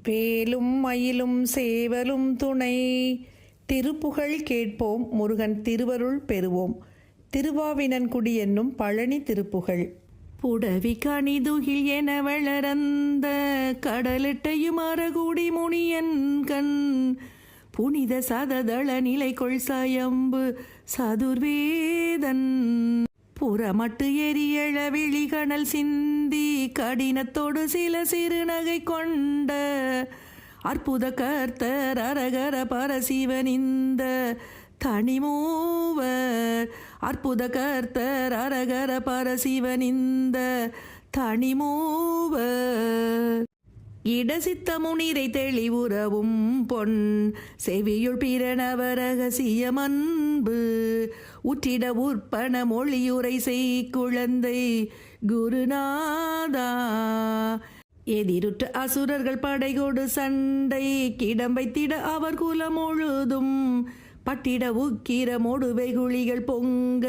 வேலும் மயிலும் சேவலும் துணை. திருப்புகழ் கேட்போம், முருகன் திருவருள் பெறுவோம். திருவாவினன்குடி என்னும் பழனி திருப்புகழ். புடவி கணிதுகில் என வளரந்த கடலிட்டையும் அறகூடி முனியன் கண். புனித சததள நிலை கொள் சயம்பு சதுர்வேதன். புறமட்டு எரியழ விழிகணல் சிந்தி கடினத்தோடு சில சிறுநகை கொண்ட அற்புத கர்த்தர் அரகர பரசிவன் இந்த தனிமூவர். அற்புத கர்த்தர் அரகர பரசிவன் இந்த தனிமூவர். இடசித்த முனிரை தெளிவுறவும் பொன் செவியுள் பிரணவரகசியம் அன்பு. உற்றிட உற்பன மொழியுரை செய் குழந்தை குருநாதா. எதிருற்ற அசுரர்கள் படைகொடு சண்டை கிடம் வைத்திட அவர் குலம் முழுதும் பட்டிட உக்கிர மொடு வெகுளிகள் பொங்க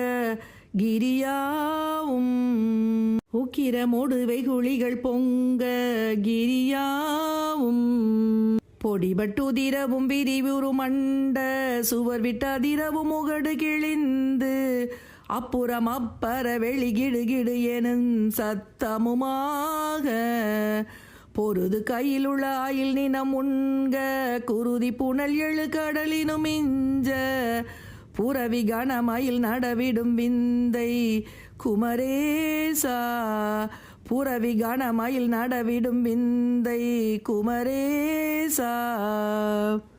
கிரியாவும். உக்கிர மொடு வெகுளிகள் பொங்க கிரியாவும். பொடிபட்டுதிரவும் விரிவுறு மண்ட சுவர் விட்டதிரவும் முகடு கிழிந்து அப்புறம் அப்பற வெளிகிடுகிடு எனும் சத்தமுமாக. பொருது கையில் உள்ள ஆயில் நினம் உண்க குருதி புனல் எழு கடலினும் மிஞ்ச. புறவி கணமயில் நடவிடும் விந்தை குமரேசா. புறவி கணமயில் நடவிடும் விந்தை குமரேசா.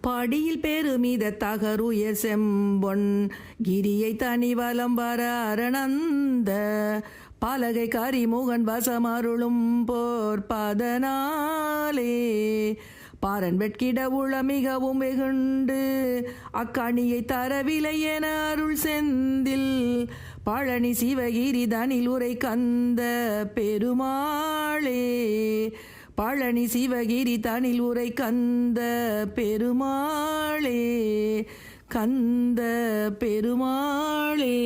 படியில் பெருமித தகருய செம்பொன் கிரியை தனிவலம் வர அரணந்த. பலகை கரிமுகன் வசமருளும் போர் பதனாலே. பாரன் வெட்கிட உள மிகவும் வெகுண்டு அக்கணியை தரவில்லை என அருள் செந்தில். பழனி சிவகிரி தனில் உரை கந்த பெருமாளே. பழனி சிவகிரி தனில் உரை கந்த பெருமாளே. கந்த பெருமாளே.